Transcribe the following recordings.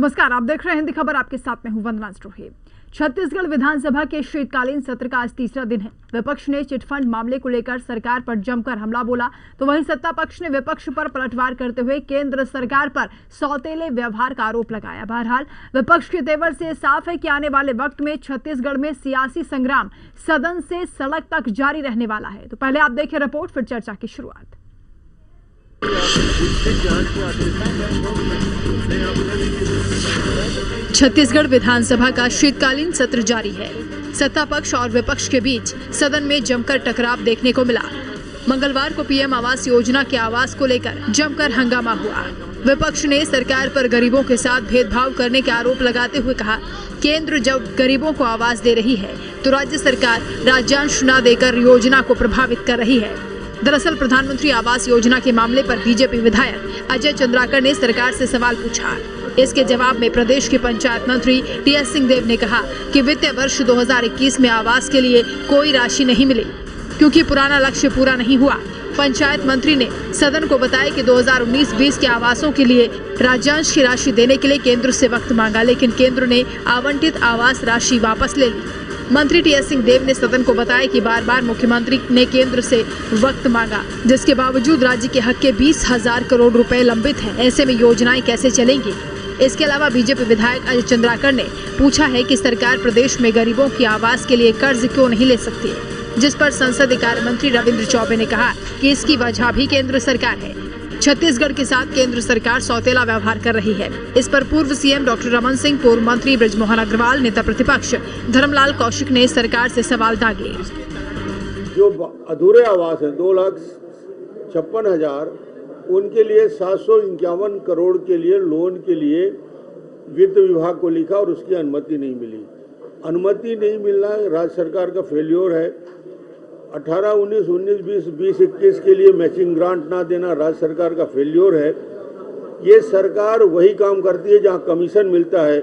नमस्कार, आप देख रहे हैं हिंदी खबर। आपके साथ में हूं वंदना स्ट्रोही। छत्तीसगढ़ विधानसभा के शीतकालीन सत्र का आज तीसरा दिन है। विपक्ष ने चिटफंड मामले को लेकर सरकार पर जमकर हमला बोला, तो वहीं सत्ता पक्ष ने विपक्ष पर पलटवार करते हुए केंद्र सरकार पर सौतेले व्यवहार का आरोप लगाया। बहरहाल विपक्ष के तेवर से साफ है कि आने वाले वक्त में छत्तीसगढ़ में सियासी संग्राम सदन से सड़क तक जारी रहने वाला है। तो पहले आप देखें रिपोर्ट, फिर चर्चा की शुरुआत। छत्तीसगढ़ विधानसभा का शीतकालीन सत्र जारी है। सत्ता पक्ष और विपक्ष के बीच सदन में जमकर टकराव देखने को मिला। मंगलवार को पीएम आवास योजना के आवास को लेकर जमकर हंगामा हुआ। विपक्ष ने सरकार पर गरीबों के साथ भेदभाव करने के आरोप लगाते हुए कहा, केंद्र जब गरीबों को आवास दे रही है तो राज्य सरकार राज्यांश न देकर योजना को प्रभावित कर रही है। दरअसल प्रधानमंत्री आवास योजना के मामले पर बीजेपी विधायक अजय चंद्राकर ने सरकार से सवाल पूछा। इसके जवाब में प्रदेश के पंचायत मंत्री टीएस सिंहदेव ने कहा कि वित्तीय वर्ष 2021 में आवास के लिए कोई राशि नहीं मिली क्योंकि पुराना लक्ष्य पूरा नहीं हुआ। पंचायत मंत्री ने सदन को बताया कि 2019-20 के आवासों के लिए राज्यांश की राशि देने के लिए केंद्र से वक्त मांगा, लेकिन केंद्र ने आवंटित आवास राशि वापस ले ली। मंत्री टीएस सिंहदेव ने सदन को बताया कि बार बार मुख्यमंत्री ने केंद्र से वक्त मांगा, जिसके बावजूद राज्य के हक के 20,000 करोड़ रुपए लंबित हैं। ऐसे में योजनाएं कैसे चलेंगी? इसके अलावा बीजेपी विधायक अजय चंद्राकर ने पूछा है कि सरकार प्रदेश में गरीबों की आवास के लिए कर्ज क्यों नहीं ले सकती, जिस पर संसदीय कार्य मंत्री रविंद्र चौबे ने कहा कि इसकी वजह भी केंद्र सरकार है। छत्तीसगढ़ के साथ केंद्र सरकार सौतेला व्यवहार कर रही है। इस पर पूर्व सीएम डॉक्टर रमन सिंह, पूर्व मंत्री बृजमोहन अग्रवाल, नेता प्रतिपक्ष धर्मलाल कौशिक ने सरकार से सवाल दागे। जो अधूरे आवास हैं 2,56,000, उनके लिए 751 करोड़ के लिए लोन के लिए वित्त विभाग को लिखा और उसकी अनुमति नहीं मिली। अनुमति नहीं मिलना राज्य सरकार का फेल्योर है। 18-19, 19-20, 20-21 के लिए मैचिंग ग्रांट ना देना राज्य सरकार का फेल्योर है। ये सरकार वही काम करती है जहां कमीशन मिलता है,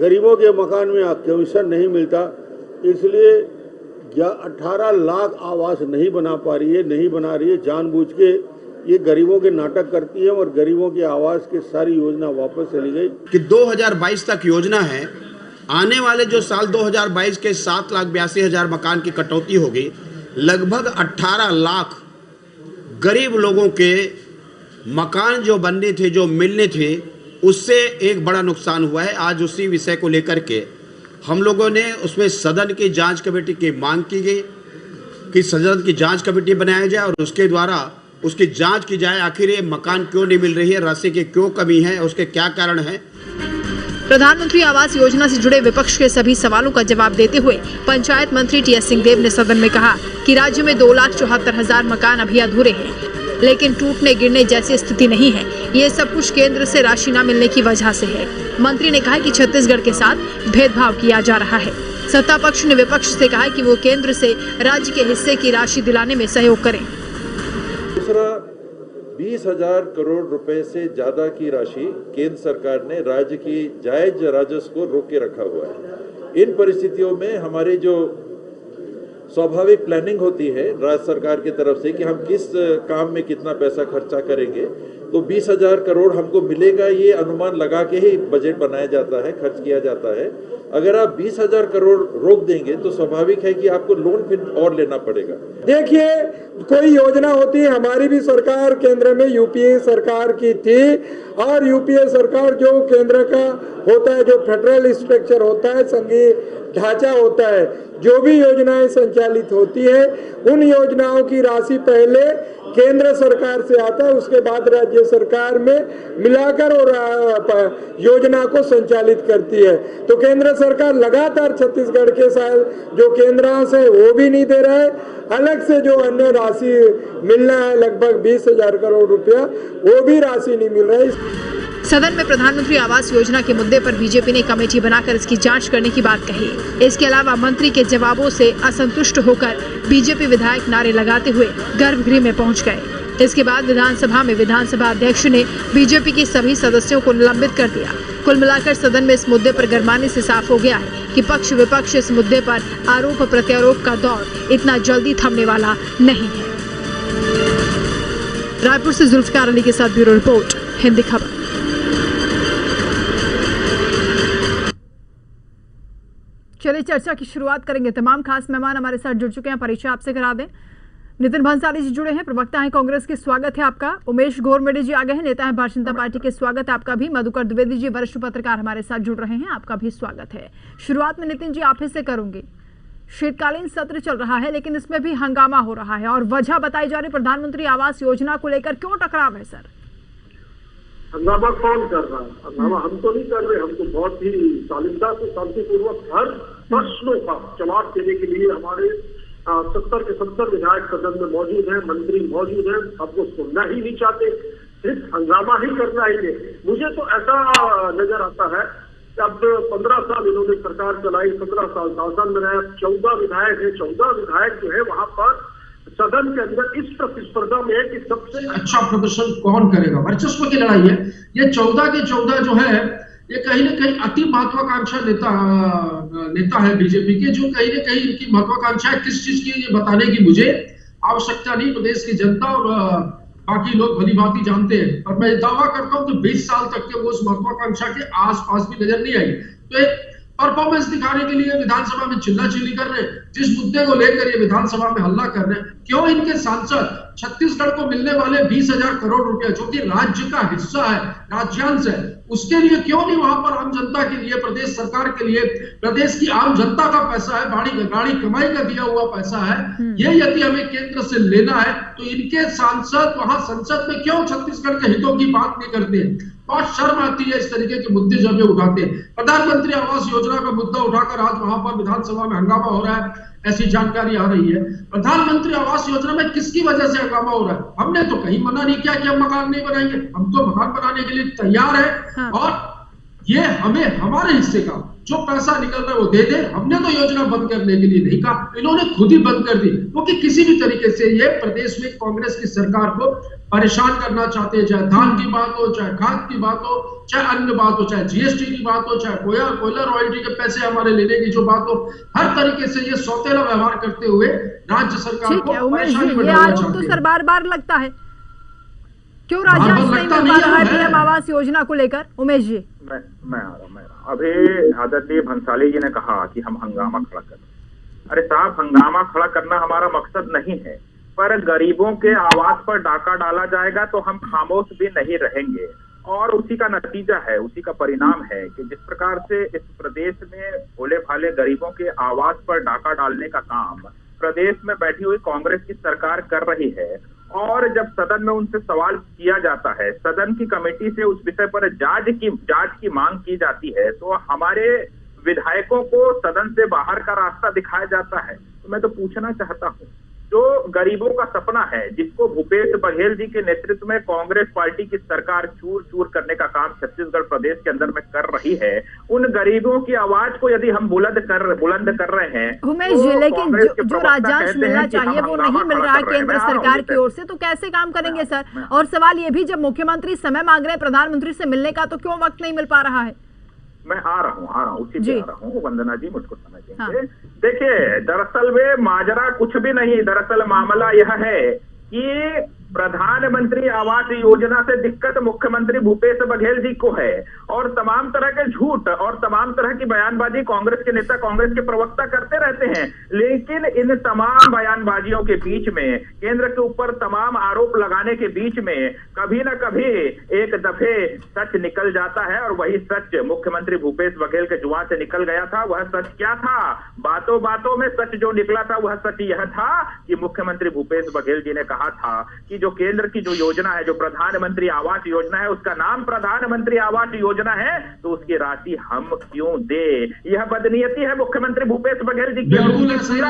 गरीबों के मकान में कमीशन नहीं मिलता, इसलिए 18 लाख आवास नहीं बना पा रही है, नहीं बना रही है। जानबूझ के ये गरीबों के नाटक करती है और गरीबों के आवास की सारी योजना वापस चली गई कि 2022 तक योजना है। आने वाले जो साल 2022 के 7,82,000 मकान की कटौती होगी। लगभग 18 लाख गरीब लोगों के मकान जो बनने थे, जो मिलने थे, उससे एक बड़ा नुकसान हुआ है। आज उसी विषय को लेकर के हम लोगों ने उसमें सदन की जांच कमेटी की मांग की गई कि सदन की जांच कमेटी बनाया जाए और उसके द्वारा उसकी जांच की जाए, आखिर ये मकान क्यों नहीं मिल रही है, राशि की क्यों कमी है, उसके क्या कारण है। प्रधानमंत्री आवास योजना से जुड़े विपक्ष के सभी सवालों का जवाब देते हुए पंचायत मंत्री टीएस सिंहदेव ने सदन में कहा कि राज्य में 2,74,000 मकान अभी अधूरे हैं, लेकिन टूटने गिरने जैसी स्थिति नहीं है। ये सब कुछ केंद्र से राशि न मिलने की वजह से है। मंत्री ने कहा कि छत्तीसगढ़ के साथ भेदभाव किया जा रहा है। सत्ता पक्ष ने विपक्ष से कहा कि वो केंद्र से राज्य के हिस्से की राशि दिलाने में सहयोग करें। दूसरा, 20,000 करोड़ रुपए से ज्यादा की राशि केंद्र सरकार ने राज्य की जायज राजस्व को रोक के रखा हुआ है। इन परिस्थितियों में हमारी जो स्वाभाविक प्लानिंग होती है राज्य सरकार की तरफ से कि हम किस काम में कितना पैसा खर्चा करेंगे, तो 20,000 करोड़ हमको मिलेगा, ये अनुमान लगा के ही बजट बनाया जाता है, खर्च किया जाता है। अगर आप 20,000 करोड़ रोक देंगे तो स्वाभाविक है कि आपको लोन फिर और लेना पड़ेगा। देखिए, कोई योजना होती है, हमारी भी सरकार केंद्र में यूपीए सरकार की थी, और यूपीए सरकार जो केंद्र का होता है, जो फेडरल स्ट्रक्चर होता है, संघीय ढांचा होता है, जो भी योजनाएं संचालित होती है, उन योजनाओं की राशि पहले केंद्र सरकार से आता है, उसके बाद राज्य सरकार में मिलाकर और योजना को संचालित करती है। तो केंद्र सरकार लगातार छत्तीसगढ़ के साथ जो केंद्रांश है वो भी नहीं दे रहा है। अलग से जो अन्य राशि मिलना है लगभग 20,000 करोड़ रुपया, वो भी राशि नहीं मिल रहा है। सदन में प्रधानमंत्री आवास योजना के मुद्दे पर बीजेपी ने कमेटी बनाकर इसकी जांच करने की बात कही। इसके अलावा मंत्री के जवाबों से असंतुष्ट होकर बीजेपी विधायक नारे लगाते हुए गर्भगृह में पहुंच गए। इसके बाद विधानसभा में विधानसभा अध्यक्ष ने बीजेपी के सभी सदस्यों को निलंबित कर दिया। कुल मिलाकर सदन में इस मुद्दे पर गरमाने से साफ हो गया है कि पक्ष विपक्ष इस मुद्दे पर आरोप प्रत्यारोप का दौर इतना जल्दी थमने वाला नहीं है। रायपुर से जुल्फिकार अली के साथ ब्यूरो रिपोर्ट, हिंदी खबर। चलिए चर्चा की शुरुआत करेंगे। तमाम खास मेहमान हमारे साथ जुड़ चुके हैं, परिचय आपसे करा दें। नितिन भंसाली जी जुड़े हैं, प्रवक्ता हैं कांग्रेस के, स्वागत है आपका। उमेश घोरमेडे जी आगे हैं, नेता हैं भारतीय जनता पार्टी के, स्वागत है आपका भी। मधुकर द्विवेदी जी वरिष्ठ पत्रकार हमारे साथ जुड़ रहे हैं, आपका भी स्वागत है। शुरुआत में नितिन जी आप ही से करूंगी। शीतकालीन सत्र चल रहा है लेकिन इसमें भी हंगामा हो रहा है और वजह बताई जा रही प्रधानमंत्री आवास योजना को लेकर, क्यों टकराव है सर? हंगामा कौन कर रहा है? हंगामा हम तो नहीं कर रहे, हम तो बहुत ही शालीनता से शांतिपूर्वक हर प्रश्नों का जवाब देने के लिए हमारे 70 के 70 विधायक सदन में मौजूद हैं, मंत्री मौजूद हैं, आपको सुनना ही नहीं चाहते, सिर्फ हंगामा ही करना ही है। मुझे तो ऐसा नजर आता है कि अब 15 साल इन्होंने सरकार चलाई, 17 साल शासन में रहे, 14 विधायक है, 14 विधायक जो है वहां पर सदन के अंदर इस प्रतिस्पर्धा में है कि सबसे अच्छा प्रदर्शन कौन करेगा, वर्चस्व की लड़ाई है। ये 14 के 14 जो है ये कहीं ना कहीं अति महत्वाकांक्षा नेता है बीजेपी के, जो कहीं ना कहीं इनकी महत्वाकांक्षा है किस चीज की ये बताने की मुझे आवश्यकता नहीं, प्रदेश की जनता और बाकी लोग भली भांति जानते हैं। और मैं दावा करता हूं कि 20 साल तक के वो उस महत्वाकांक्षा के आसपास भी नजर नहीं आई। तो एक परफॉर्मेंस दिखाने के लिए विधानसभा में चिल्लाचिल्ली कर रहे हैं, जिस मुद्दे को लेकर ये विधानसभा में हल्ला कर रहे हैं, क्यों इनके सांसद छत्तीसगढ़ को मिलने वाले 20,000 करोड़ रुपया जो कि राज्य का हिस्सा है, राज्यांश है, उसके लिए क्यों नहीं वहां पर आम जनता के लिए, प्रदेश सरकार के लिए, प्रदेश की आम जनता का पैसा है, गाड़ी कमाई का दिया हुआ पैसा है, ये यदि हमें केंद्र से लेना है तो इनके सांसद वहां संसद में क्यों छत्तीसगढ़ के हितों की बात नहीं करते? बहुत शर्म आती है इस तरीके के मुद्दे जब ये उठाते हैं। प्रधानमंत्री आवास योजना का मुद्दा उठाकर आज वहां पर विधानसभा में हंगामा हो रहा है, ऐसी जानकारी आ रही है। प्रधानमंत्री आवास योजना में किसकी वजह से हंगामा हो रहा है? हमने तो कहीं मना नहीं किया कि हम मकान नहीं बनाएंगे, हम तो मकान बनाने के लिए तैयार है। हाँ। और ये हमें हमारे हिस्से का जो पैसा निकल रहा है वो दे दे, हमने तो योजना बंद करने के लिए नहीं कहा, इन्होंने खुद ही बंद कर दी, क्योंकि किसी भी तरीके से ये प्रदेश में कांग्रेस की सरकार को परेशान करना चाहते हैं, चाहे धान की बात हो, चाहे खाद की बात हो, चाहे अन्य बात हो, चाहे जीएसटी की बात हो, चाहे कोयला रॉयल्टी के पैसे हमारे लेने की जो बात हो, हर तरीके से ये सौतेला व्यवहार करते हुए राज्य सरकार को परेशानी में डालना चाहते हैं। तो सर बार बार लगता है, क्यों राज्यांश नहीं मिल पा रहा है पीएम आवास योजना को लेकर? उमेश जी मैं आ रहा अभी आदरणीय भंसाली जी ने कहा कि हम हंगामा खड़ा कर, अरे साहब हंगामा खड़ा करना हमारा मकसद नहीं है, पर गरीबों के आवास पर डाका डाला जाएगा तो हम खामोश भी नहीं रहेंगे। और उसी का नतीजा है, उसी का परिणाम है कि जिस प्रकार से इस प्रदेश में भोले भाले गरीबों के आवास पर डाका डालने का काम प्रदेश में बैठी हुई कांग्रेस की सरकार कर रही है, और जब सदन में उनसे सवाल किया जाता है, सदन की कमेटी से उस विषय पर जांच की मांग की जाती है, तो हमारे विधायकों को सदन से बाहर का रास्ता दिखाया जाता है। तो मैं तो पूछना चाहता हूँ, जो गरीबों का सपना है, जिसको भूपेश बघेल जी के नेतृत्व में कांग्रेस पार्टी की सरकार चूर चूर करने का काम छत्तीसगढ़ प्रदेश के अंदर में कर रही है, उन गरीबों की आवाज को यदि हम बुलंद कर रहे हैं, उमेश जी, लेकिन जो राज्यांश मिलना चाहिए वो नहीं मिल रहा है केंद्र सरकार की ओर से, तो कैसे काम करेंगे सर? और सवाल ये भी, जब मुख्यमंत्री समय मांग रहे हैं प्रधानमंत्री से मिलने का, तो क्यों वक्त नहीं मिल पा रहा है? मैं आ रहा हूँ उसी पे आ रहा हूँ, वंदना जी मुझको समय देंगे। हाँ। देखिए, दरअसल में माजरा कुछ भी नहीं, दरअसल मामला यह है कि प्रधानमंत्री आवास योजना से दिक्कत मुख्यमंत्री भूपेश बघेल जी को है, और तमाम तरह के झूठ और तमाम तरह की बयानबाजी कांग्रेस के नेता, कांग्रेस के प्रवक्ता करते रहते हैं, लेकिन इन तमाम बयानबाजियों के बीच में, केंद्र के ऊपर तमाम आरोप लगाने के बीच में कभी न कभी एक दफे सच निकल जाता है, और वही सच मुख्यमंत्री भूपेश बघेल के जुबान से निकल गया था। वह सच क्या था? बातों बातों में सच जो निकला था वह सच यह था कि मुख्यमंत्री भूपेश बघेल जी ने कहा था कि जो केंद्र की जो योजना है, जो प्रधानमंत्री आवास योजना है, उसका नाम प्रधानमंत्री आवास योजना है, तो उसकी राशि हम क्यों दे? यह बदनीयती है मुख्यमंत्री भूपेश बघेल जी की,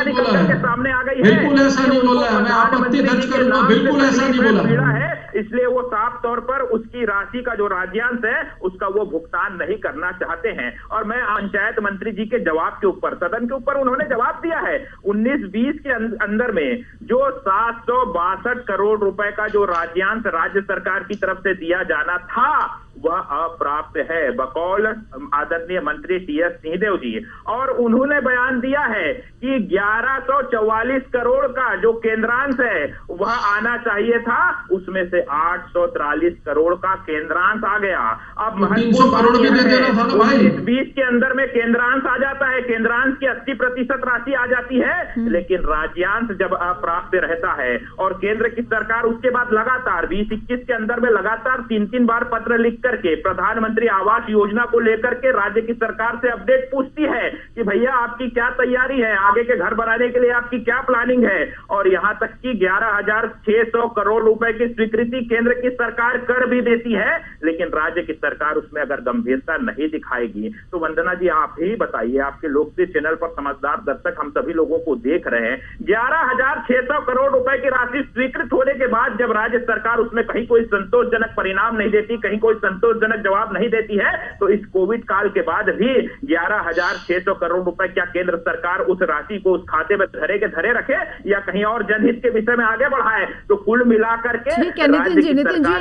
निकल के सामने आ गई है। बिल्कुल ऐसा नहीं बोला है, मैं आपत्ति दर्ज करूंगा, बिल्कुल ऐसा नहीं बोला है, इसलिए वो साफ तौर पर उसकी राशि का जो राज्यांश है उसका वो भुगतान नहीं करना चाहते हैं। और मैं पंचायत मंत्री जी के जवाब के ऊपर, सदन के ऊपर उन्होंने जवाब दिया है, 19-20 के अंदर में जो 762 करोड़ रुपए का जो राज्यांश राज्य सरकार की तरफ से दिया जाना था, वह अप्राप्त है, बकौल आदरणीय मंत्री टीएस सिंहदेव जी। और उन्होंने बयान दिया है कि 1144 करोड़ का जो केंद्रांश है वह आना चाहिए था, उसमें से 843 करोड़ का केंद्रांश आ गया। अब महत्वपूर्ण करोड़ भी दे देना था ना भाई। 20 के अंदर में केंद्रांश आ जाता है, केंद्रांश की 80% राशि आ जाती है, लेकिन राज्यांश जब अप्राप्त रहता है और केंद्र की सरकार उसके बाद लगातार 20-21 के अंदर में लगातार 3-3 बार पत्र लिख करके प्रधानमंत्री आवास योजना को लेकर के राज्य की सरकार से अपडेट पूछती है कि भैया आपकी क्या तैयारी है, आगे के घर बनाने के लिए आपकी क्या प्लानिंग है। और यहां तक कि 11,600 करोड़ रुपए की स्वीकृति केंद्र की सरकार कर भी देती है, लेकिन राज्य की सरकार उसमें अगर गंभीरता नहीं दिखाएगी तो वंदना जी आप ही बताइए, आपके लोकप्रिय चैनल पर समझदार दर्शक हम सभी लोगों को देख रहे हैं, 11,600 करोड़ रुपए की राशि स्वीकृत होने के बाद जब राज्य सरकार उसमें कहीं कोई संतोषजनक परिणाम नहीं देती, कहीं कोई संतोषजनक जवाब नहीं देती है, तो इस कोविड काल के बाद भी 11,600 करोड़ रुपए क्या केंद्र सरकार उस राशि को उस खाते में धरे के धरे रखे या कहीं और जनहित के विषय में आगे बढ़ाए? तो कुल मिलाकर के ठीक है नितिन जी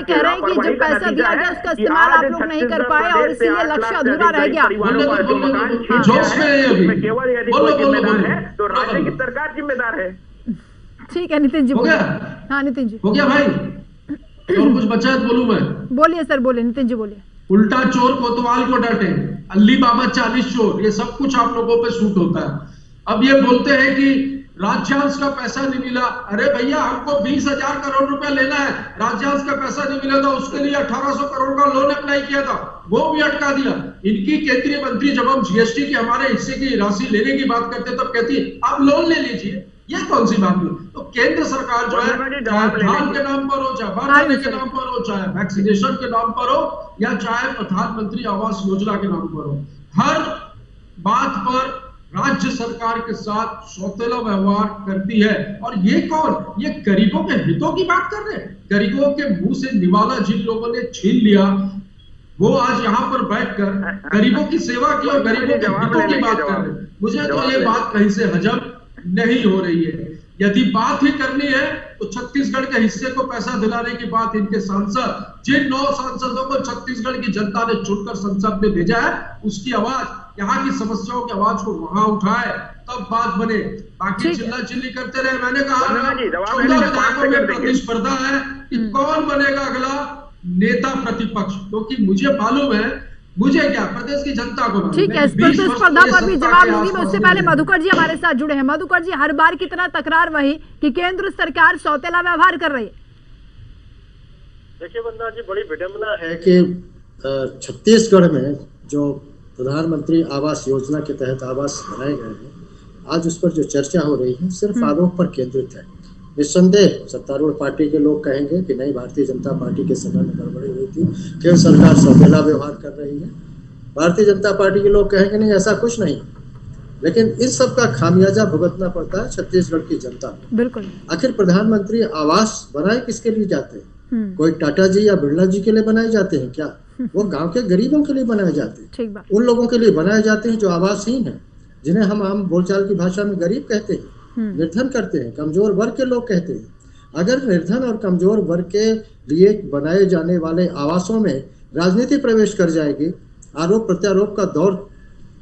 कह रहे हैं कि जब पैसा दिया गया उसका इस्तेमाल आप लोग नहीं कर पाए और इसीलिए लक्ष्य अधूरा रह गया। केवल यदि कोई जिम्मेदार है तो राज्य की सरकार जिम्मेदार है। ठीक है नितिन जी, हो गया? हाँ नितिन जी हो गया भाई, और कुछ बचा है बोलूं मैं? बोलिए सर, बोलिए नितिन जी बोलिए। उल्टा चोर कोतवाल को डांटे, अल्ली बाबा 40 चोर, ये सब कुछ आप लोगों पे सूट होता है। अब ये बोलते हैं कि राज्यांश का पैसा नहीं मिला, अरे भैया हमको 20,000 करोड़ रुपया लेना है, राज्यांश का पैसा नहीं मिला था, उसके लिए 1,800 करोड़ का लोन अप्लाई किया था, वो भी अटका दिया। इनकी केंद्रीय मंत्री जब हम जीएसटी की हमारे हिस्से की राशि लेने की बात करते तब कहती आप लोन ले लीजिए, ये कौन सी बात हुई? तो केंद्र सरकार जो है चाहे धान के नाम पर हो, चाहे बाढ़ के नाम पर हो, चाहे वैक्सीनेशन के नाम पर हो, या चाहे प्रधानमंत्री आवास योजना के नाम पर हो, हर बात पर राज्य सरकार के साथ सौतेला व्यवहार करती है। और ये कौन? ये गरीबों के हितों की बात कर रहे हैं। गरीबों के मुंह से निवाला जिन लोगों ने छीन लिया वो आज यहाँ पर बैठकर गरीबों की सेवा की और गरीबों के हितों की बात कर रहे हैं। मुझे तो ये बात कहीं से हजम नहीं हो रही है। यदि बात ही करनी है तो छत्तीसगढ़ के हिस्से को पैसा दिलाने की बात इनके सांसद, जिन 9 सांसदों को छत्तीसगढ़ की जनता ने चुनकर संसद में भेजा है, उसकी आवाज, यहाँ की समस्याओं की आवाज को वहां उठाए तब बात बने। बाकी चिल्ला चिल्ली करते रहे। मैंने कहा 14 विधायकों में प्रतिस्पर्धा है कि कौन बनेगा अगला नेता प्रतिपक्ष, क्योंकि मुझे मालूम है, मुझे क्या प्रदेश की जनता को। ठीक है, इस प्रतिस्पर्धा पर भी जवाब दूंगी मैं, उससे पहले मधुकर जी हमारे साथ जुड़े हैं। मधुकर जी, हर बार की तरह तकरार वही कि केंद्र सरकार सौतेला व्यवहार कर रही है। देखिए वंदना जी, बड़ी विडंबना है कि छत्तीसगढ़ में जो प्रधानमंत्री आवास योजना के तहत आवास बनाए गए हैं, आज उस पर जो चर्चा हो रही है सिर्फ आरोप पर केंद्रित है। निस्संदेह सत्तारूढ़ पार्टी के लोग कहेंगे कि नहीं, भारतीय जनता पार्टी के समय में गड़बड़ी हुई थी, केंद्र सरकार सौतेला व्यवहार कर रही है। भारतीय जनता पार्टी के लोग कहेंगे नहीं, ऐसा कुछ नहीं। लेकिन इन सब का खामियाजा भुगतना पड़ता है छत्तीसगढ़ की जनता को। बिल्कुल। आखिर प्रधानमंत्री आवास बनाए किसके लिए जाते हैं? कोई टाटा जी या बिरला जी के लिए बनाए जाते हैं क्या? वो गांव के गरीबों के लिए बनाए जाते हैं। ठीक बात। उन लोगों के लिए बनाए जाते हैं जो आवासहीन है, जिन्हें हम आम बोलचाल की भाषा में गरीब कहते हैं, निर्धन करते हैं, कमजोर वर्ग के लोग कहते हैं। अगर निर्धन और कमजोर वर्ग के लिए बनाए जाने वाले आवासों में राजनीति प्रवेश कर जाएगी, आरोप प्रत्यारोप का दौर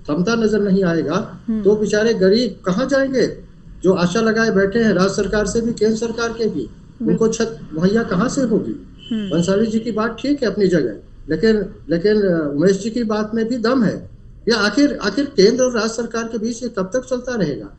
थमता नजर नहीं आएगा, तो बेचारे गरीब कहाँ जाएंगे? जो आशा लगाए बैठे हैं राज्य सरकार से भी, केंद्र सरकार के भी, उनको छत मुहैया कहाँ से होगी? बंसाली जी की बात ठीक है अपनी जगह, लेकिन उमेश जी की बात में भी दम है। या आखिर केंद्र और राज्य सरकार के बीच ये कब तक चलता रहेगा?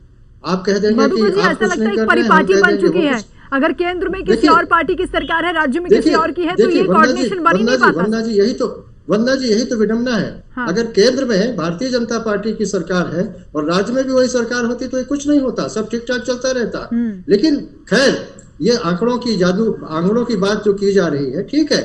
आप कह देंगे कि आप कुछ नहीं कर रहे हैं, हम कह देंगे है। अगर केंद्र में किसी और पार्टी की सरकार है, राज्य में किसी और की है, तो ये कोऑर्डिनेशन बन ही नहीं पाता। वंदना जी यही तो विडंबना है। हाँ। अगर केंद्र में भारतीय जनता पार्टी की सरकार है और राज्य में भी वही सरकार होती तो ये कुछ नहीं होता, सब ठीक ठाक चलता रहता। लेकिन खैर, ये आंकड़ों की बात जो की जा रही है, ठीक है।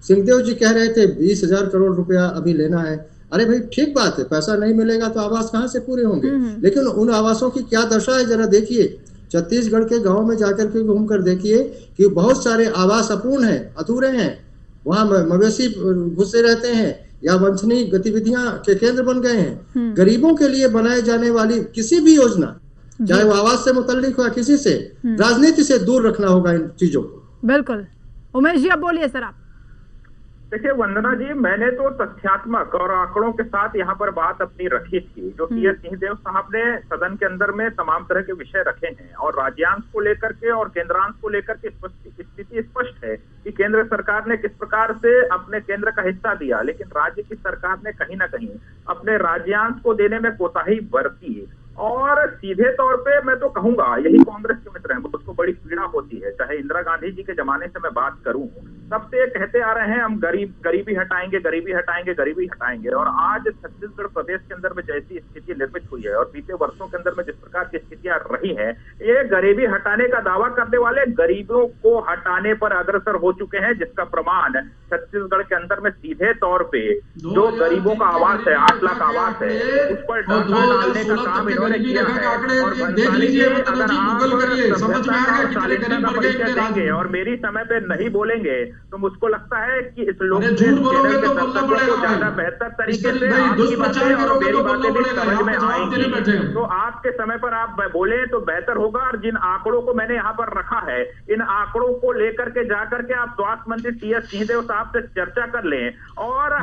सिंहदेव जी कह रहे थे 20,000 करोड़ रुपया अभी लेना है। अरे भाई ठीक बात है, पैसा नहीं मिलेगा तो आवास कहाँ से पूरे होंगे? लेकिन उन आवासों की क्या दशा है जरा देखिए। छत्तीसगढ़ के गांव में जाकर के घूमकर देखिए कि बहुत सारे आवास अपूर्ण हैं, अधूरे हैं। वहां मवेशी घुसे रहते हैं या वांछनीय गतिविधियां के केंद्र बन गए हैं। गरीबों के लिए बनाए जाने वाली किसी भी योजना, चाहे वो आवास से मुतल्लिक हो या किसी से, राजनीति से दूर रखना होगा इन चीजों को। बिल्कुल। उमेश जी आप बोलिए सर। आप देखिए वंदना जी, मैंने तो तथ्यात्मक और आंकड़ों के साथ यहाँ पर बात अपनी रखी थी। जो टी.एस. सिंहदेव साहब ने सदन के अंदर में तमाम तरह के विषय रखे हैं और राज्यांश को लेकर के और केंद्रांश को लेकर के स्थिति स्पष्ट है कि केंद्र सरकार ने किस प्रकार से अपने केंद्र का हिस्सा दिया, लेकिन राज्य की सरकार ने कहीं ना कहीं अपने राज्यांश को देने में कोताही बरती। और सीधे तौर पे मैं तो कहूंगा, यही कांग्रेस के मित्र हैं, उसको बड़ी पीड़ा होती है। चाहे इंदिरा गांधी जी के जमाने से मैं बात करूं, तब से ये कहते आ रहे हैं हम गरीबी हटाएंगे, गरीबी हटाएंगे, गरीबी हटाएंगे। और आज छत्तीसगढ़ प्रदेश के अंदर में जैसी स्थिति निर्मित हुई है और बीते वर्षों के अंदर में जिस प्रकार की स्थितियां रही है, ये गरीबी हटाने का दावा करने वाले गरीबों को हटाने पर अग्रसर हो चुके हैं, जिसका प्रमाण छत्तीसगढ़ के अंदर में सीधे तौर पे जो गरीबों का आवास है, 8 लाख आवास है, उस पर डाका डालने का काम इन्होंने किया है। देख लीजिए, गूगल करिए, समझ में आएगा कितने गरीब वर्ग के राज्य। और मेरी समय पे नहीं बोलेंगे तो मुझको लगता है कि इस लोग झूठ बोलोगे तो बोलना पड़ेगा, ज्यादा बेहतर तरीके से आपकी बातें और मेरी बातें भी समझ में आएंगी। तो आपके समय पर आप बोले तो बेहतर होगा। और जिन आंकड़ों को मैंने यहाँ पर रखा है, इन आंकड़ों को लेकर के जाकर के आप स्वास्थ्य मंत्री टी.एस. सिंहदेव साहब से चर्चा कर लें। और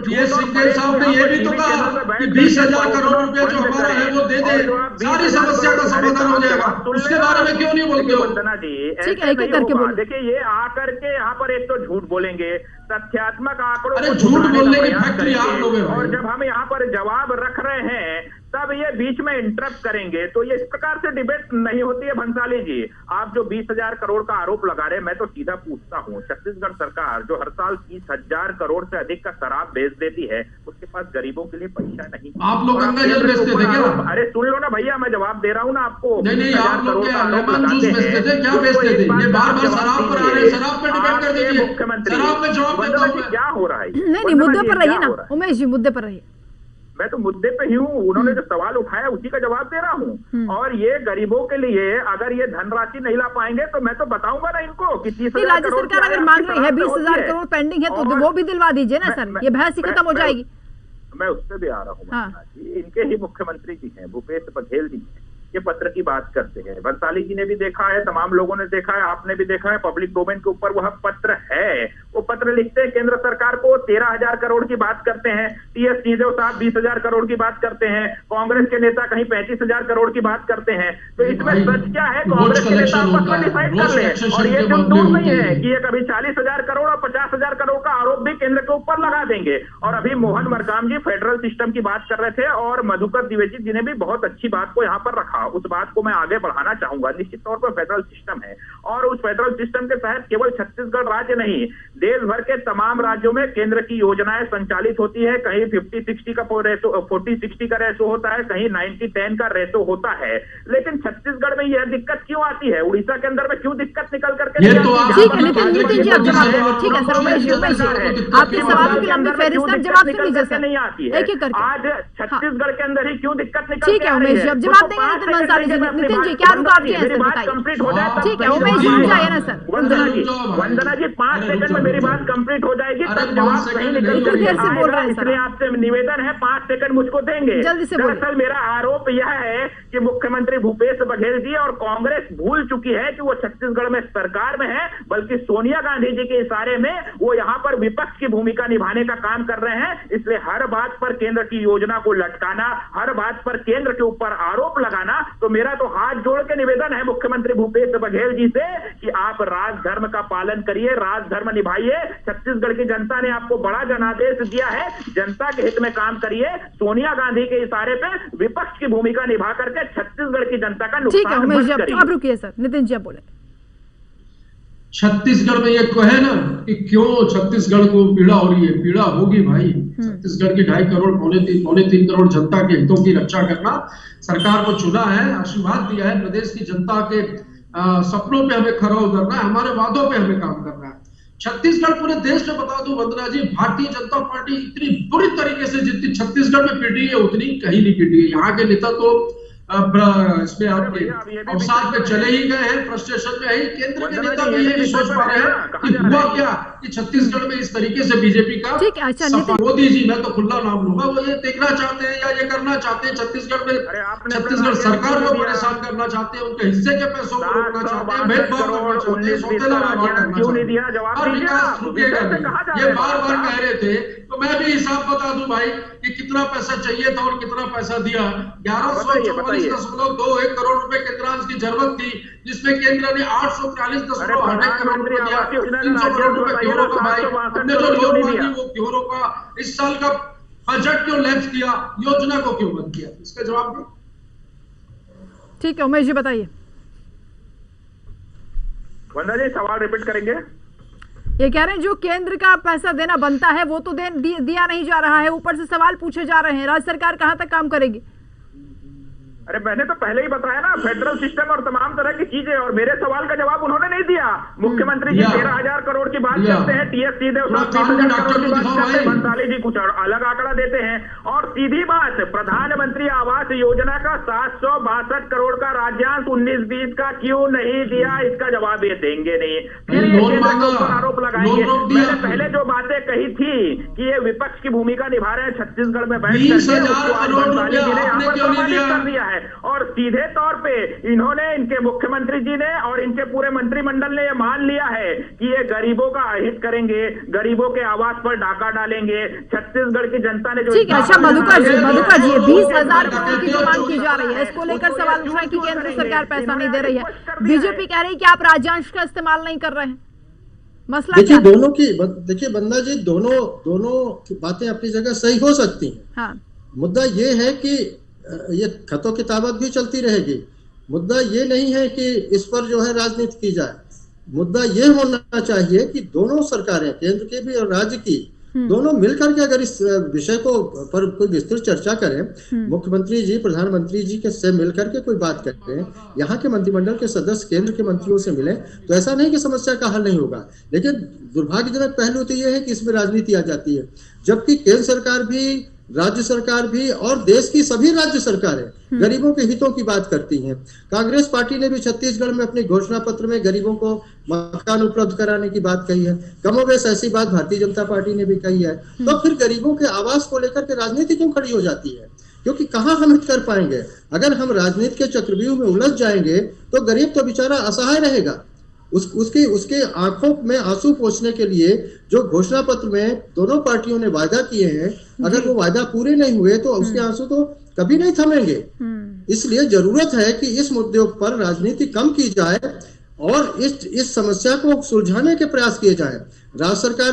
टी.एस. सिंहदेव साहब ने ये भी तो कहा कि 20,000 करोड़ रुपया जो हमारा है वो दे दे, सारी समस्या का समाधान हो जाएगा। उसके बारे में क्यों नहीं बोलते हो? वंदना जी, ऐसे नहीं होगा। देखिए, ये आकर के यहाँ पर एक तो झूठ बोलेंगे, तथ्यात्मक आंकड़ों को झूठ बोलने की फैक्ट्री आप लोग हैं। और जब हम यहाँ पर जवाब रख रहे हैं तब ये बीच में इंटरप्ट करेंगे, तो ये इस प्रकार से डिबेट नहीं होती है। भंसाली जी, आप जो 20,000 करोड़ का आरोप लगा रहे हैं, मैं तो सीधा पूछता हूँ, छत्तीसगढ़ सरकार जो हर साल 30,000 करोड़ से अधिक का शराब बेच देती है, उसके पास गरीबों के लिए पैसा नहीं। आप लोग गंगा जल बेचते थे क्या? अरे सुन लो ना भैया, मैं जवाब दे रहा हूँ ना आपको। नहीं, आप लोग क्या लेमन जूस बेचते थे, क्या बेचते थे? ये बार-बार शराब पर आ रहे हैं, शराब पे डिबेट कर दीजिए। मुख्यमंत्री शराब पे जवाब देता हूं मैं। क्या हो रहा है? नहीं, मुद्दे पर रहिए ना उमेश जी, मुद्दे पर रहिए। मैं तो मुद्दे पे ही हूँ, उन्होंने जो सवाल उठाया उसी का जवाब दे रहा हूँ। और ये गरीबों के लिए अगर ये धनराशि नहीं ला पाएंगे तो मैं तो बताऊंगा ना इनको कि 30,000 राज्य सरकार अगर मांग रही है 20,000 करोड़ पेंडिंग है तो वो भी दिलवा दीजिए ना सर, ये बहस ही खत्म हो जाएगी। मैं उससे भी आ रहा हूँ। इनके ही मुख्यमंत्री जी हैं, भूपेश बघेल जी हैं, ये पत्र की बात करते हैं। बंसाली जी ने भी देखा है, तमाम लोगों ने देखा है, आपने भी देखा है, पब्लिक डोमेन के ऊपर वह पत्र है। वो पत्र लिखते हैं केंद्र सरकार को, 13,000 करोड़ की बात करते हैं, टी.एस. सिंहदेव साहब 20,000 करोड़ की बात करते हैं, कांग्रेस के नेता कहीं 35,000 करोड़ की बात करते हैं। तो इसमें सच क्या है? कांग्रेस के नेता आपस में डिसाइड कर ले। और ये जो दोष नहीं है कि ये कभी 40,000 करोड़ और 50,000 करोड़ का आरोप भी केंद्र के ऊपर लगा देंगे। और अभी मोहन मरकाम जी फेडरल सिस्टम की बात कर रहे थे और मधुकर द्विवेदी जी ने भी बहुत अच्छी बात को यहाँ पर रखा। उस बात को मैं आगे बढ़ाना चाहूंगा। निश्चित तौर पर फेडरल सिस्टम है और उस फेडरल सिस्टम के तहत केवल छत्तीसगढ़ राज्य नहीं, देश भर के तमाम राज्यों में केंद्र की योजनाएं संचालित होती है। कहीं 50-60 का रेशो, 40-60 का रेशो होता है, कहीं 90-10 का रेशो होता है। लेकिन छत्तीसगढ़ में यह दिक्कत क्यों आती है? उड़ीसा के अंदर में क्यों दिक्कत निकल करके? ठीक है नितिन जी, आप जवाब दीजिए। ठीक है सर, उमेश जी आपके सवालों की लंबी फहरिस्त है, जवाब सुन लीजिए सर। नहीं आती है आज छत्तीसगढ़ के अंदर ही क्यों दिक्कत निकल? ठीक है उमेश जी, अब जवाब देंगे नितिन बंसाली जी। नितिन जी क्या रुकावट है सर, बताइए। कंप्लीट हो जाए ठीक है उमेश जी, समझाइए ना सर। वंदना जी 5 सेकंड में मेरी बात कंप्लीट हो जाएगी, तब जवाब सही निकल करके आएगा। इसलिए आपसे निवेदन है 5 सेकंड मुझको देंगे। दरअसल मेरा आरोप यह है कि मुख्यमंत्री भूपेश बघेल जी और कांग्रेस भूल चुकी है कि वो छत्तीसगढ़ में सरकार में है, बल्कि सोनिया गांधी जी के इशारे में वो यहाँ पर विपक्ष की भूमिका निभाने का काम कर रहे हैं। इसलिए हर बात पर केंद्र की योजना को लटकाना, हर बात पर केंद्र के ऊपर आरोप लगाना, तो मेरा तो हाथ जोड़ के निवेदन है मुख्यमंत्री भूपेश बघेल जी से कि आप राजधर्म का पालन करिए, राजधर्म निभाइए। छत्तीसगढ़ की जनता ने आपको बड़ा जनादेश दिया है, जनता के हित में काम करिए। सोनिया गांधी के इशारे पे विपक्ष की भूमिका निभा करके छत्तीसगढ़ की जनता का नुकसान मत करिए। अब रुकिए सर, नितिन जी आप बोले। छत्तीसगढ़ में ये कहे ना कि क्यों छत्तीसगढ़ को पीड़ा हो रही है, पीड़ा होगी भाई। छत्तीसगढ़ की 2.5 करोड़ पौने 3 करोड़ जनता के हितों की रक्षा करना सरकार को चुना है, आशीर्वाद दिया है। प्रदेश की जनता के सपनों पे हमें खरा उतरना है, हमारे वादों पे हमें काम करना है। छत्तीसगढ़ पूरे देश में बता दूं वंदना जी, भारतीय जनता पार्टी इतनी बुरी तरीके से जितनी छत्तीसगढ़ में पीटी है उतनी कहीं नहीं पीटी है। यहाँ के नेता तो इसमें आपके अवसाद में चले ही गए हैं, फ्रस्ट्रेशन में है। केंद्र के नेता भी ये नहीं सोच पा रहे हैं कि हुआ क्या कि छत्तीसगढ़ में इस तरीके से बीजेपी का मोदी जी, मैं तो खुला नाम लूंगा, वो ये देखना चाहते हैं या ये करना चाहते हैं छत्तीसगढ़ में, छत्तीसगढ़ सरकार को परेशान करना चाहते हैं, उनके हिस्से के पैसों को रोकना चाहते हैं, भेदभाव करना चाहते हैं, सौतेला व्यवहार करना चाहते हैं और विकास रुकेगा नहीं। ये बार बार कह रहे थे, तो मैं भी हिसाब बता दूं भाई कि कितना पैसा चाहिए था और कितना पैसा दिया। 1144.21 करोड़ रुपए केंद्रांश की जरूरत थी, जिसमें केंद्र ने 843.8 करोड़ रुपए दिया। 300 करोड़ रुपए क्यों रोका भाई? हमने जो लोन मांगी वो क्यों रोका? इस साल का बजट क्यों लैप्स किया? योजना को क्यों बंद किया? इसका जवाब दो। ठीक है उमेश जी बताइए। वंदना जी सवाल रिपीट करेंगे। ये कह रहे हैं जो केंद्र का पैसा देना बनता है वो तो दिया नहीं जा रहा है, ऊपर से सवाल पूछे जा रहे हैं, राज्य सरकार कहां तक काम करेगी? अरे मैंने तो पहले ही बताया ना, फेडरल सिस्टम और तमाम तरह की चीजें, और मेरे सवाल का जवाब उन्होंने नहीं दिया। मुख्यमंत्री जी 13,000 करोड़ की बात करते हैं, टीएस सीधे 30,000 करोड़ की बात करते हैं, भंसाली जी कुछ अलग आंकड़ा देते हैं। और सीधी बात, प्रधानमंत्री आवास योजना का 762 करोड़ का राज्यांश 19-20 का क्यों नहीं दिया, इसका जवाब ये देंगे नहीं। फिर ये केंद्र के ऊपर आरोप लगाएंगे। मैंने पहले जो बातें कही थी कि ये विपक्ष की भूमिका निभा रहे हैं छत्तीसगढ़ में बैठ कर, उसको आज भंसाली जी ने यहाँ पर प्रमाणित कर दिया है। और सीधे तौर पे इन्होंने, इनके मुख्यमंत्री जी ने और इनके पूरे मंत्रिमंडल ने ये मान लिया है कि ये गरीबों का अहित करेंगे, गरीबों के आवास पर डाका डालेंगे। छत्तीसगढ़ की जनता ने जो ठीक है। अच्छा मधुकर जी 20,000 करोड़ की जो मांग की जा रही है, इसको लेकर सवाल उठ रहा है कि केंद्र सरकार पैसा नहीं दे रही है, बीजेपी कह रही है कि आप राज्यांश का इस्तेमाल नहीं कर रहे हैं। मसला देखिए दोनों की, देखिए वंदना जी, दोनों बातें अपनी जगह सही हो सकती हैं। हाँ। मुद्दा ये है कि ये खतो किताबत भी चलती रहेगी। मुद्दा ये नहीं है कि इस पर जो है राजनीति की जाए। मुद्दा ये होना चाहिए कि दोनों सरकारें, केंद्र की भी और राज्य की, दोनों मिलकर के अगर इस विषय को पर कोई विस्तृत चर्चा करें, मुख्यमंत्री जी प्रधानमंत्री जी के से मिलकर के कोई बात करते हैं, यहाँ के मंत्रिमंडल के सदस्य केंद्र के मंत्रियों से मिले, तो ऐसा नहीं कि समस्या का हल नहीं होगा। लेकिन दुर्भाग्यजनक पहलू तो यह है कि इसमें राजनीति आ जाती है, जबकि केंद्र सरकार भी, राज्य सरकार भी और देश की सभी राज्य सरकारें गरीबों के हितों की बात करती हैं। कांग्रेस पार्टी ने भी छत्तीसगढ़ में अपने घोषणा पत्र में गरीबों को मकान उपलब्ध कराने की बात कही है। कमोबेश ऐसी बात भारतीय जनता पार्टी ने भी कही है। तो फिर गरीबों के आवास को लेकर के राजनीति क्यों खड़ी हो जाती है? क्योंकि कहाँ हम हित कर पाएंगे? अगर हम राजनीति के चक्रव्यूह में उलझ जाएंगे तो गरीब तो बेचारा असहाय रहेगा। उसके आंखों में आंसू पोंछने के लिए जो घोषणा पत्र में दोनों पार्टियों ने वायदा किए हैं, अगर वो वायदा पूरे नहीं हुए तो उसके आंसू तो कभी नहीं थमेंगे। इसलिए जरूरत है कि इस मुद्दे पर राजनीति कम की जाए और इस समस्या को सुलझाने के प्रयास किए जाएं। राज्य सरकार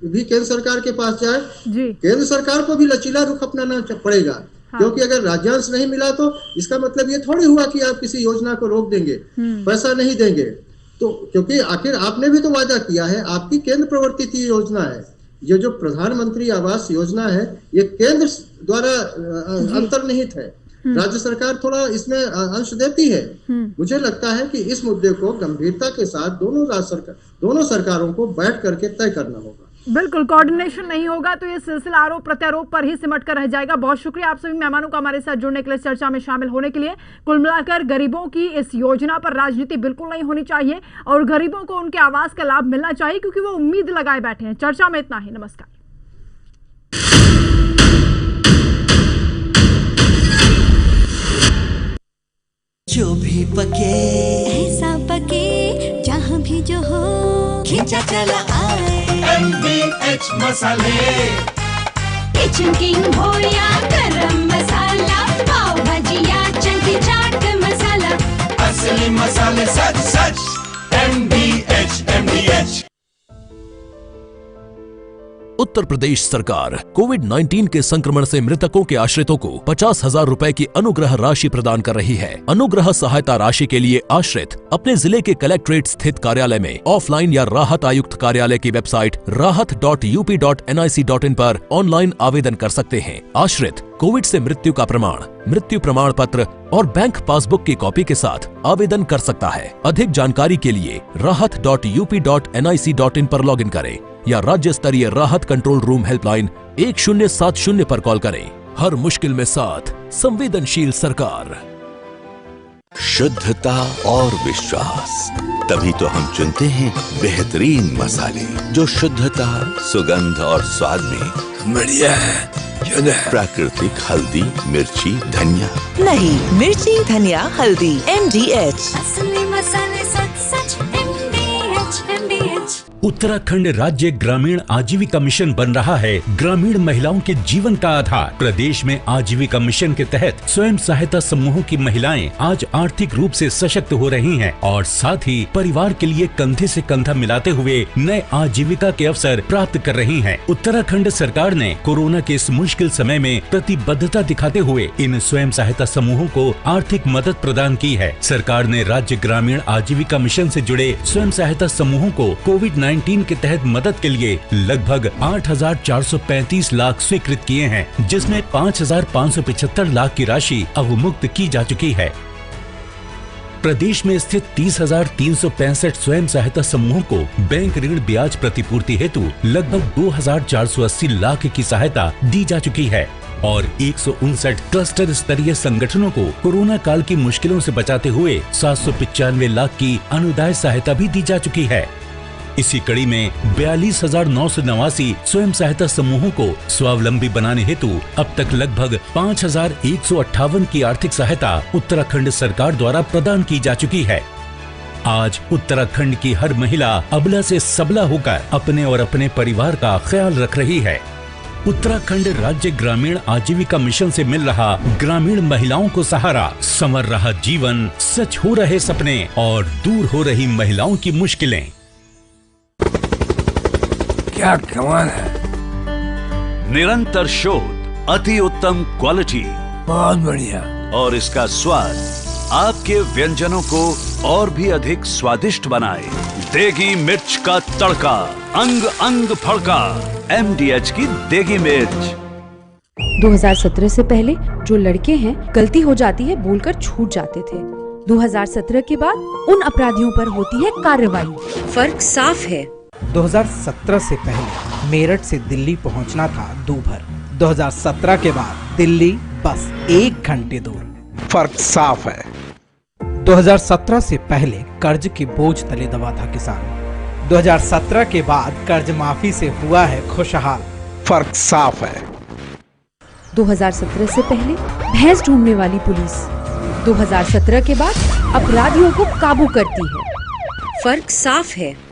भी केंद्र सरकार के पास जाए, केंद्र सरकार को भी लचीला रुख अपनाना पड़ेगा। क्योंकि अगर राज्यांश नहीं मिला तो इसका मतलब ये थोड़ी हुआ कि आप किसी योजना को रोक देंगे, पैसा नहीं देंगे। तो क्योंकि आखिर आपने भी तो वादा किया है, आपकी केंद्र प्रवर्तित योजना है। ये जो प्रधानमंत्री आवास योजना है ये केंद्र द्वारा अंतर्निहित है, राज्य सरकार थोड़ा इसमें अंश देती है। मुझे लगता है कि इस मुद्दे को गंभीरता के साथ दोनों सरकारों को बैठ करके तय करना होगा। बिल्कुल, कोऑर्डिनेशन नहीं होगा तो ये सिलसिला आरोप प्रत्यारोप पर ही सिमट कर रह जाएगा। बहुत शुक्रिया आप सभी मेहमानों का हमारे साथ जुड़ने के लिए, चर्चा में शामिल होने के लिए। कुल मिलाकर गरीबों की इस योजना पर राजनीति बिल्कुल नहीं होनी चाहिए और गरीबों को उनके आवास का लाभ मिलना चाहिए, क्योंकि वो उम्मीद लगाए बैठे हैं। चर्चा में इतना ही, नमस्कार। जो भी पके ऐसा पके, जहाँ भी जो हो खींचा चला आए MDH मसाले। किचन किंग हो या गरम मसाला, पाव भाजिया चंकी चाट मसाला, असली मसाले सच सच MDH। उत्तर प्रदेश सरकार कोविड-19 के संक्रमण से मृतकों के आश्रितों को 50,000 रुपए की अनुग्रह राशि प्रदान कर रही है। अनुग्रह सहायता राशि के लिए आश्रित अपने जिले के कलेक्ट्रेट स्थित कार्यालय में ऑफलाइन या राहत आयुक्त कार्यालय की वेबसाइट rahat.up.nic.in पर ऑनलाइन आवेदन कर सकते हैं। आश्रित कोविड से मृत्यु का प्रमाण, मृत्यु प्रमाण पत्र और बैंक पासबुक की कॉपी के साथ आवेदन कर सकता है। अधिक जानकारी के लिए rahat.up.nic.in पर लॉगिन करें या राज्य स्तरीय राहत कंट्रोल रूम हेल्पलाइन 1070 पर कॉल करें। हर मुश्किल में साथ, संवेदनशील सरकार। शुद्धता और विश्वास, तभी तो हम चुनते हैं बेहतरीन मसाले जो शुद्धता, सुगंध और स्वाद में बढ़िया है। प्राकृतिक हल्दी, मिर्ची, धनिया। नहीं, मिर्ची, धनिया, हल्दी, MDH। असली मसाले सच MDH। उत्तराखंड राज्य ग्रामीण आजीविका मिशन बन रहा है ग्रामीण महिलाओं के जीवन का आधार। प्रदेश में आजीविका मिशन के तहत स्वयं सहायता समूहों की महिलाएं आज आर्थिक रूप से सशक्त हो रही हैं और साथ ही परिवार के लिए कंधे से कंधा मिलाते हुए नए आजीविका के अवसर प्राप्त कर रही हैं। उत्तराखंड सरकार ने कोरोना के इस मुश्किल समय में प्रतिबद्धता दिखाते हुए इन स्वयं सहायता समूहों को आर्थिक मदद प्रदान की है। सरकार ने राज्य ग्रामीण आजीविका मिशन से जुड़े स्वयं सहायता समूहों को कोविड-19 के तहत मदद के लिए लगभग 8,435 लाख स्वीकृत किए हैं, जिसमें 5,575 लाख की राशि अवमुक्त की जा चुकी है। प्रदेश में स्थित 30,365 स्वयं सहायता समूहों को बैंक ऋण ब्याज प्रतिपूर्ति हेतु लगभग 2,480 लाख की सहायता दी जा चुकी है और 159 क्लस्टर स्तरीय संगठनों को कोरोना काल की मुश्किलों से बचाते हुए 795 लाख की अनुदान सहायता भी दी जा चुकी है। इसी कड़ी में 42,989 स्वयं सहायता समूहों को स्वावलंबी बनाने हेतु अब तक लगभग 5,158 की आर्थिक सहायता उत्तराखंड सरकार द्वारा प्रदान की जा चुकी है। आज उत्तराखंड की हर महिला अबला से सबला होकर अपने और अपने परिवार का ख्याल रख रही है। उत्तराखंड राज्य ग्रामीण आजीविका मिशन से मिल रहा ग्रामीण महिलाओं को सहारा, संवर रहा जीवन, सच हो रहे सपने और दूर हो रही महिलाओं की मुश्किलें। क्या कमाल है। निरंतर शोध, अति उत्तम क्वालिटी, बहुत बढ़िया, और इसका स्वाद आपके व्यंजनों को और भी अधिक स्वादिष्ट बनाए। देगी मिर्च का तड़का, अंग अंग फड़का, MDH की देगी मिर्च। 2017 से पहले जो लड़के हैं गलती हो जाती है बोलकर छूट जाते थे। 2017 के बाद उन अपराधियों पर होती है कार्रवाई। फर्क साफ है। 2017 से पहले मेरठ से दिल्ली पहुंचना था दूभर। 2017 के बाद दिल्ली बस 1 घंटे दूर। फर्क साफ है। 2017 से पहले कर्ज के बोझ तले दबा था किसान। 2017 के बाद कर्ज माफी से हुआ है खुशहाल। फर्क साफ है। 2017 से पहले भैंस ढूंढने वाली पुलिस 2017 के बाद अपराधियों को काबू करती है। फर्क साफ है।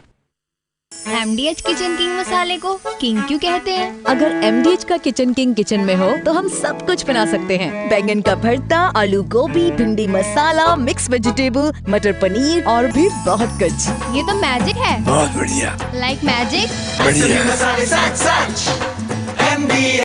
MDH किचन किंग मसाले को किंग क्यों कहते हैं? अगर MDH का किचन किंग किचन में हो तो हम सब कुछ बना सकते हैं। बैंगन का भरता, आलू गोभी, भिंडी मसाला, मिक्स वेजिटेबल, मटर पनीर और भी बहुत कुछ। ये तो मैजिक है। बहुत बढ़िया। Like magic. बढ़िया।